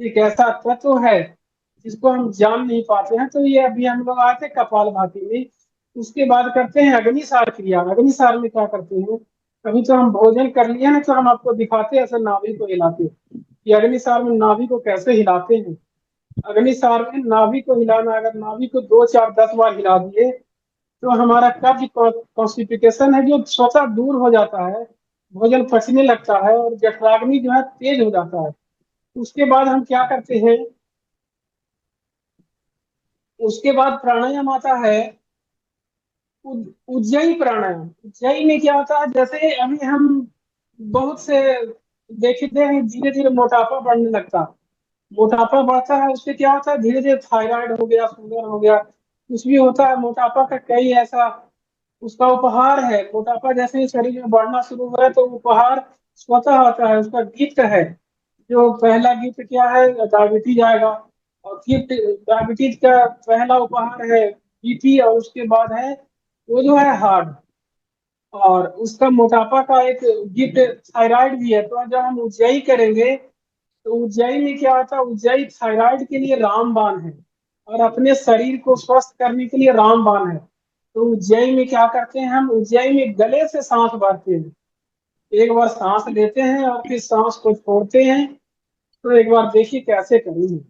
एक ऐसा तत्व है जिसको हम जान नहीं पाते हैं। तो ये अभी हम लोग आए थे कपाल भाती में। उसके बाद करते हैं अग्निसार क्रिया। अग्निसार में क्या करते हैं, अभी तो हम भोजन कर लिए ना, तो हम आपको दिखाते हैं ऐसे नाभि को हिलाते हैं कि अग्निसार में नाभि को कैसे हिलाते हैं। अग्निसार में नाभि को हिलाना, अगर नाभि को 2 4 10 बार हिला दिए, तो हमारा कब्ज कॉन्स्टिपेशन है जो स्वतः दूर हो जाता है। भोजन पचने लगता है और जठराग्नि जो है तेज हो जाता है। उसके बाद हम क्या करते हैं, उसके बाद प्राणायाम आता है, उज्जयी प्राणायाम। उज्जयी में क्या होता है, जैसे अभी हम बहुत से देखते हैं धीरे धीरे मोटापा बढ़ने लगता है। मोटापा बढ़ता है उससे क्या होता है, धीरे धीरे थायराइड हो गया, शुगर हो गया, कुछ भी होता है। मोटापा का कई ऐसा उसका उपहार है। मोटापा जैसे ही शरीर में बढ़ना शुरू हुआ है तो उपहार स्वतः आता है, उसका गिफ्ट है। जो पहला गिफ्ट क्या है, डायबिटीज आएगा। और गिफ्ट डायबिटीज का पहला उपहार है बीपी, और उसके बाद है वो जो है हार्ट। और उसका मोटापा का एक गिफ्ट थायराइड भी है। तो जब हम ऊंचाई करेंगे, तो ऊंचाई में क्या होता है, ऊंचाई थायराइड के लिए रामबाण है। और अपने शरीर को स्वस्थ करने के लिए रामबाण है। तो ऊंचाई में क्या करते हैं, हम ऊंचाई में गले से सांस भरते हैं। एक बार सांस लेते हैं और फिर सांस को छोड़ते हैं। तो एक बार देखिए कैसे करेंगे।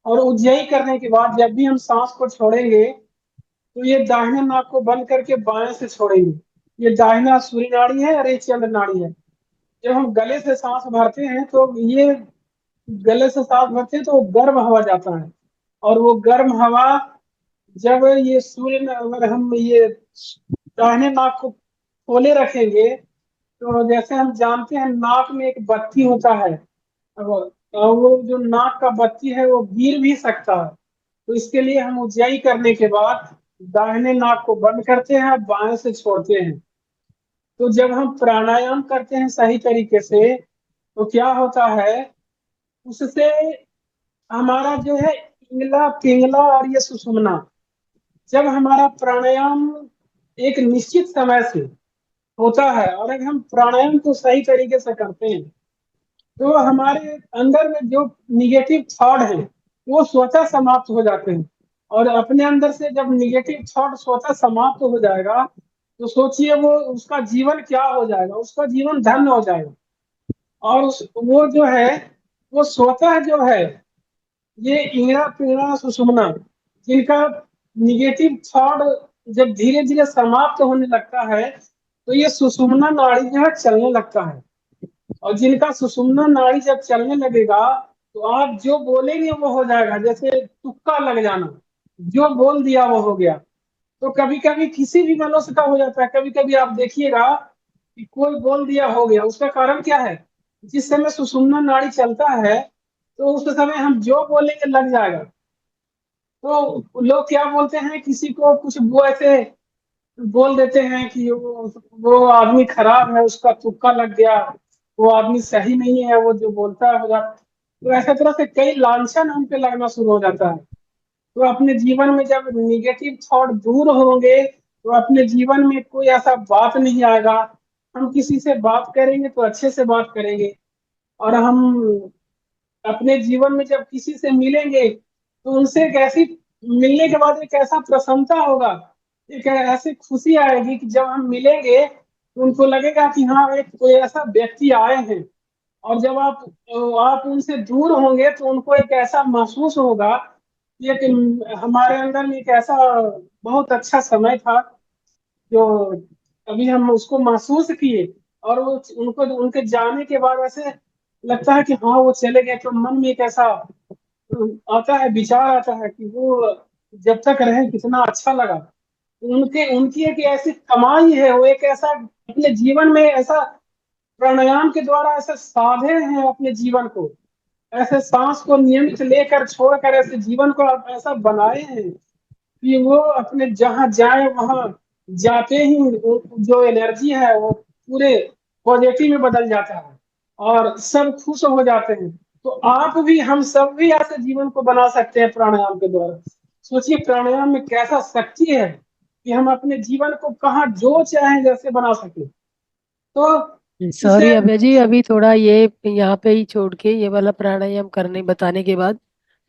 और उज्जयी करने के बाद जब भी हम सांस को छोड़ेंगे तो ये दाहिने नाक को बंद करके बाएं से छोड़ेंगे। ये दाहिना सूर्य नाड़ी है और ये चंद्र नाड़ी है। जब हम गले से सांस भरते हैं तो ये गले से सांस भरते हैं तो गर्म हवा जाता है। और वो गर्म हवा जब ये अगर हम ये दाहिने नाक को खोले रखेंगे तो जैसे हम जानते हैं नाक में एक बत्ती होता है। अब वो जो नाक का बत्ती है वो गिर भी सकता है। तो इसके लिए हम ऊंचाई करने के बाद दाहिने नाक को बंद करते हैं, बाएं से छोड़ते हैं। तो जब हम प्राणायाम करते हैं सही तरीके से तो क्या होता है, उससे हमारा जो है इंगला पिंगला और ये सुषुम्ना, जब हमारा प्राणायाम एक निश्चित समय से होता है और अगर हम प्राणायाम को सही तरीके से करते हैं तो हमारे अंदर में जो निगेटिव थॉट है वो स्वतः समाप्त हो जाते हैं। और अपने अंदर से जब निगेटिव थॉट स्वतः समाप्त हो जाएगा तो सोचिए वो उसका जीवन क्या हो जाएगा, उसका जीवन धन्य हो जाएगा। और वो जो है वो स्वतः जो है ये इंगड़ा पिंगड़ा सुषुम्ना, जिनका निगेटिव थॉट जब धीरे धीरे समाप्त होने लगता है तो ये सुषुम्ना नाड़ी जो है चलने लगता है। और जिनका सुषुम्ना नाड़ी जब चलने लगेगा तो आप जो बोलेंगे वो हो जाएगा, जैसे तुक्का लग जाना, जो बोल दिया वो हो गया। तो कभी कभी किसी भी मनुष्य का हो जाता है, कभी कभी आप देखिएगा कि कोई बोल दिया हो गया, उसका कारण क्या है, जिस समय सुषुम्ना नाड़ी चलता है तो उस समय हम जो बोलेंगे लग जाएगा। तो लोग क्या बोलते हैं, किसी को कुछ वो ऐसे बोल देते हैं कि वो आदमी खराब है, उसका तुक्का लग गया, वो आदमी सही नहीं है, वो जो बोलता है हो जाता। तो ऐसा तरह से कई लांछन हम पे लगना शुरू हो जाता है। तो अपने जीवन में जब निगेटिव थॉट दूर होंगे तो अपने जीवन में कोई ऐसा बात नहीं आएगा। हम किसी से बात करेंगे तो अच्छे से बात करेंगे। और हम अपने जीवन में जब किसी से मिलेंगे तो उनसे एक ऐसी मिलने के बाद एक ऐसा प्रसन्नता होगा, एक ऐसी खुशी आएगी कि जब हम मिलेंगे तो उनको लगेगा कि हाँ एक कोई ऐसा व्यक्ति आए हैं। और जब आप उनसे दूर होंगे तो उनको एक ऐसा महसूस होगा कि एक हमारे अंदर में एक ऐसा बहुत अच्छा समय था जो अभी हम उसको महसूस किए। और वो उनको उनके जाने के बाद ऐसे लगता है कि हाँ वो चले गए, तो मन में एक ऐसा आता है, विचार आता है कि वो जब तक रहे कितना अच्छा लगा। उनके उनकी एक ऐसी कमाई है, वो एक ऐसा अपने जीवन में ऐसा प्राणायाम के द्वारा ऐसे साधे हैं अपने जीवन को, ऐसे सांस को नियमित लेकर छोड़कर ऐसे जीवन को आप ऐसा बनाए हैं कि वो अपने जहां जाए वहां जाते ही जो एनर्जी है वो पूरे पॉजिटिव में बदल जाता है और सब खुश हो जाते हैं। तो आप भी, हम सब भी ऐसे जीवन को बना सकते हैं प्राणायाम के द्वारा। सोचिए प्राणायाम में कैसा शक्ति है कि हम अपने जीवन को कहाँ जो चाहे जैसे बना सके। तो सॉरी इसे अभय जी, अभी थोड़ा ये यहाँ पे ही छोड़ के ये वाला प्राणायाम करने बताने के बाद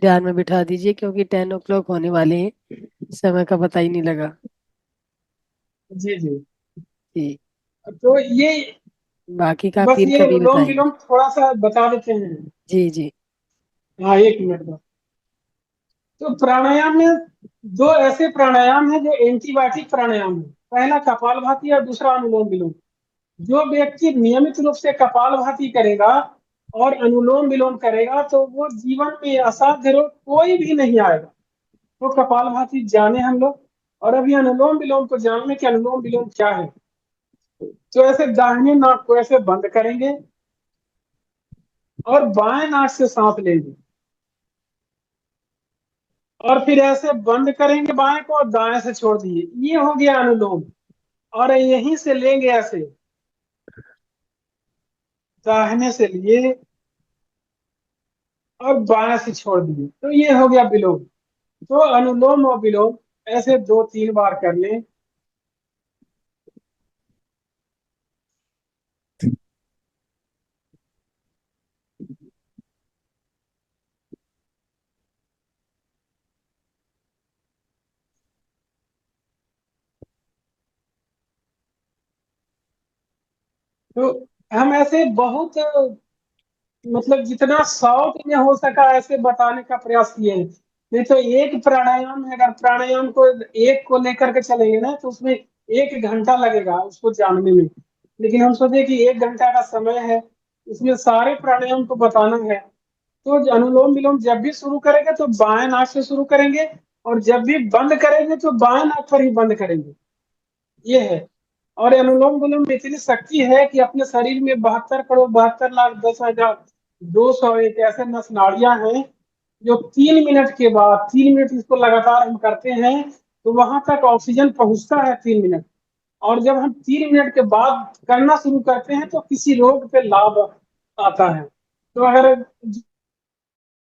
ध्यान में बिठा दीजिए, क्योंकि 10 o'clock होने वाले हैं, समय का पता ही नहीं लगा। जी जी। जी। तो ये बाकी का बस फिर ये कभी अनुलोम बताएंगे। विलोम थोड़ा सा बता देते हैं। जी जी। हाँ एक मिनट बस। तो प्राणायाम में दो ऐसे प्राणायाम है जो एंटीबायोटिक प्राणायाम है। पहला कपालभाति और दूसरा अनुलोम विलोम। जो व्यक्ति नियमित रूप से कपालभाति करेगा और अनुलोम विलोम करेगा तो वो जीवन में असाध्य रोग कोई भी नहीं आएगा। तो कपालभाति जाने हम लोग, और अभी अनुलोम विलोम को जानने कि अनुलोम विलोम क्या है। तो ऐसे दाहिने नाक को ऐसे बंद करेंगे और बाएं नाक से सांस लेंगे, और फिर ऐसे बंद करेंगे बाएं को और दाएं से छोड़ दिए, ये हो गया अनुलोम। और यहीं से लेंगे ऐसे, दाहिने से लिए और बाएं से छोड़ दिए, तो ये हो गया विलोम। तो अनुलोम और विलोम ऐसे 2-3 बार कर लें। तो हम ऐसे बहुत मतलब जितना साउथ में हो सका ऐसे बताने का प्रयास किए हैं। नहीं तो एक प्राणायाम है, अगर प्राणायाम को एक को लेकर के चलेंगे ना तो उसमें 1 घंटा लगेगा उसको जानने में। लेकिन हम सोचे कि 1 घंटा का समय है, इसमें सारे प्राणायाम को बताना है। तो अनुलोम विलोम जब भी शुरू करेंगे तो बाएं नाक से शुरू करेंगे, और जब भी बंद करेंगे तो बाएं नाक पर ही बंद करेंगे। ये है। और अनुलोम विलोम में इतनी शक्ति है कि अपने शरीर में 72 करोड़ 72 लाख 10,201 ऐसे नस नाड़ियां हैं, जो 3 मिनट के बाद, 3 मिनट इसको लगातार हम करते हैं तो वहां तक ऑक्सीजन पहुंचता है 3 मिनट। और जब हम 3 मिनट के बाद करना शुरू करते हैं तो किसी रोग पे लाभ आता है। तो अगर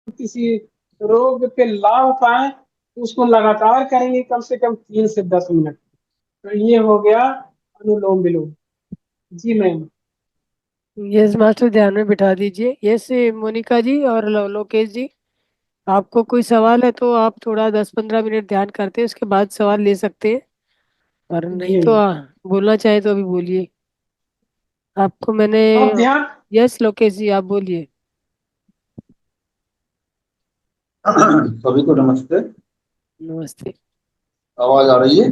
किसी रोग पे लाभ पाए तो उसको लगातार करेंगे कम से कम 3 से 10 मिनट। तो ये हो गया अनुलोम विलोम। जी मैम। यस मास्टर, ध्यान में बिठा दीजिए। यस मोनिका जी और लोकेश जी, आपको कोई सवाल है तो आप थोड़ा 10-15 मिनट ध्यान करते हैं, उसके बाद सवाल ले सकते हैं। और नहीं जी तो बोलना चाहे तो अभी बोलिए। आपको मैंने। आप ध्यान। यस लोकेश जी, आप बोलिए। सभी को नमस्ते। नमस्ते। आवाज आ रही है?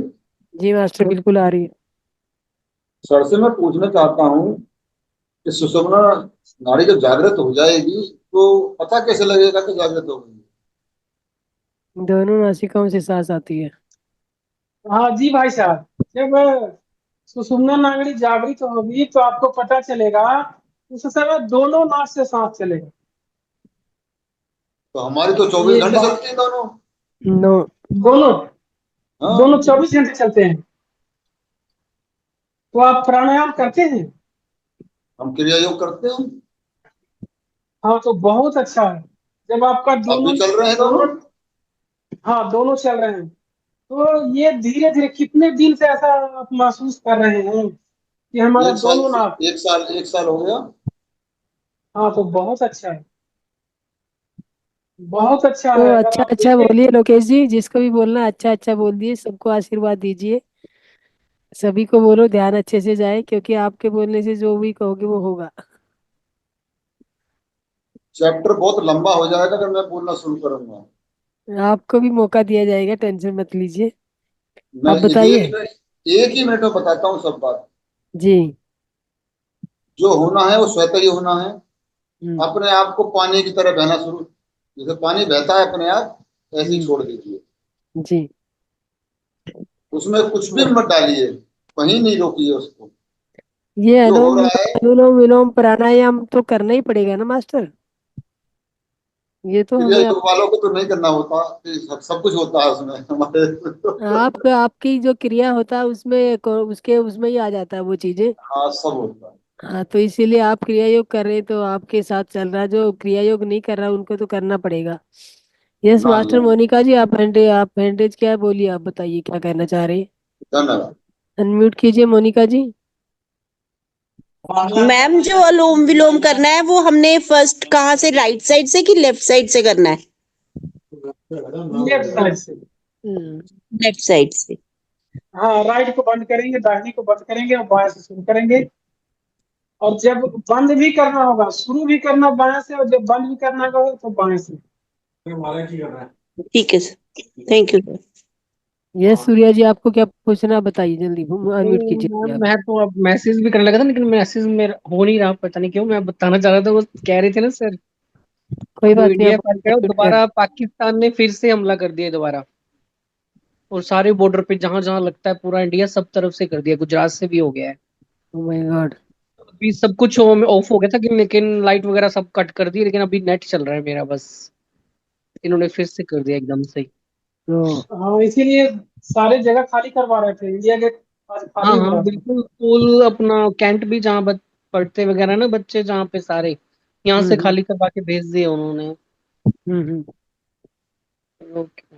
जी मास्टर, बिल्कुल आ रही है। सर से मैं पूछना चाहता हूँ कि सुषुम्ना नाड़ी जब जागृत हो जाएगी तो पता कैसे लगेगा कि जागृत हो गई? दोनों नासिकाओं से सांस आती है। हाँ जी भाई साहब, जब सुषुम्ना नाड़ी जागृत होगी तो आपको पता चलेगा, उस समय दोनों नाक से सांस चलेगा। तो हमारी तो चौबीस ये घंटे बात। चलती है दोनों। नो। दोनों दोनों हाँ। 24 घंटे चलते हैं। तो आप प्राणायाम करते हैं? हम क्रिया योग करते हैं। हाँ तो बहुत अच्छा है। जब आपका अब भी दोनों चल रहे हैं दोनों। दोनों हाँ दोनों चल रहे हैं, तो ये धीरे धीरे कितने दिन से ऐसा आप महसूस कर रहे हैं कि हमारा एक साल। दोनों नाक। एक साल हो गया। हाँ तो बहुत अच्छा है, बहुत अच्छा तो है। अगर अच्छा आप अच्छा देखें। बोलिए लोकेश जी, जिसको भी बोलना है, अच्छा अच्छा बोल दिए, सबको आशीर्वाद दीजिए। सभी को बोलो ध्यान अच्छे से जाए, क्योंकि आपके बोलने से जो भी कहोगे वो होगा। चैप्टर बहुत लंबा हो जाएगा जब मैं बोलना शुरू करूंगा। आपको भी मौका दिया जाएगा, टेंशन मत लीजिए। मैं आप एक बताइए। एक ही मिनट में बताता हूँ सब बात। जी। जो होना है वो स्वतः ही होना है। हम्म। अपने आप को पानी की तरह बहना शुरू, जैसे पानी बहता है अपने आप, ऐसे ही हम्म। छोड़ दीजिए। जी। उसमें कुछ भी मत डालिए, कहीं नहीं रोकिए उसको। ये जो हो रहा है, अनुलोम विलोम प्राणायाम तो करना ही पड़ेगा ना मास्टर? ये तो क्रिया हमें योग वालों को तो नहीं करना होता, सब कुछ होता है उसमें हमारे। आपकी जो क्रिया होता है उसमें उसके उसमें ही आ जाता है वो चीजें। हाँ, सब होता है। हाँ, तो इसीलिए आप क्रिया योग कर रहे हैं तो आपके साथ चल रहा है, जो क्रिया योग नहीं कर रहा उनको तो करना पड़ेगा। यस हाँ मास्टर जी। मोनिका जी, आप हैंडेज क्या है, बोलिए, आप बताइए क्या कहना चाह रहे हैं। धन्यवाद। अनम्यूट कीजिए मोनिका जी। मैम जो अनुलोम विलोम करना है वो हमने फर्स्ट कहाँ से, राइट साइड से कि लेफ्ट साइड से करना है? लेफ्ट साइड से। हम्म। लेफ्ट साइड से। हाँ, राइट को बंद करेंगे, दाहिने को बंद करेंगे और बाएं से शुरू करेंगे। और जब बंद भी करना होगा, शुरू भी करना बाएं से, और जब बंद भी करना होगा तो बाएं से। ठीक है sir, thank you sir. Yes Surya ji, आपको क्या पूछना है? बताइए जल्दी, अनम्यूट कीजिए मैम आप। मैं तो अब मैसेज भी करने लगा था, लेकिन मैसेज मेरा हो नहीं रहा, पता नहीं क्यों। मैं बताना चाह रहा था, वो कह रहे थे ना सर, कोई जो बात नहीं, इंडिया आप फाइट है वो अनम्यूट कर। दोबारा पाकिस्तान ने फिर से हमला कर दिया दोबारा। और सारे बॉर्डर पे जहां जहां लगता है पूरा इंडिया सब तरफ से कर दिया, गुजरात से भी हो गया है। Oh my God. अभी सब कुछ ऑफ हो गया था कि, लेकिन लाइट वगैरह सब कट कर दी, लेकिन अभी नेट चल रहा है मेरा बस। इन्होंने फिर से कर दिया एकदम से ही। तो हाँ इसीलिए सारे जगह खाली करवा रहे थे, इंडिया गेट आज हाँ खाली हो हाँ रहा था। बिल्कुल, स्कूल अपना कैंट भी जहाँ पढ़ते वगैरह ना बच्चे, जहाँ पे सारे यहाँ से हम्म। खाली करवा के भेज दिए उन्होंने। हम्म। ओके।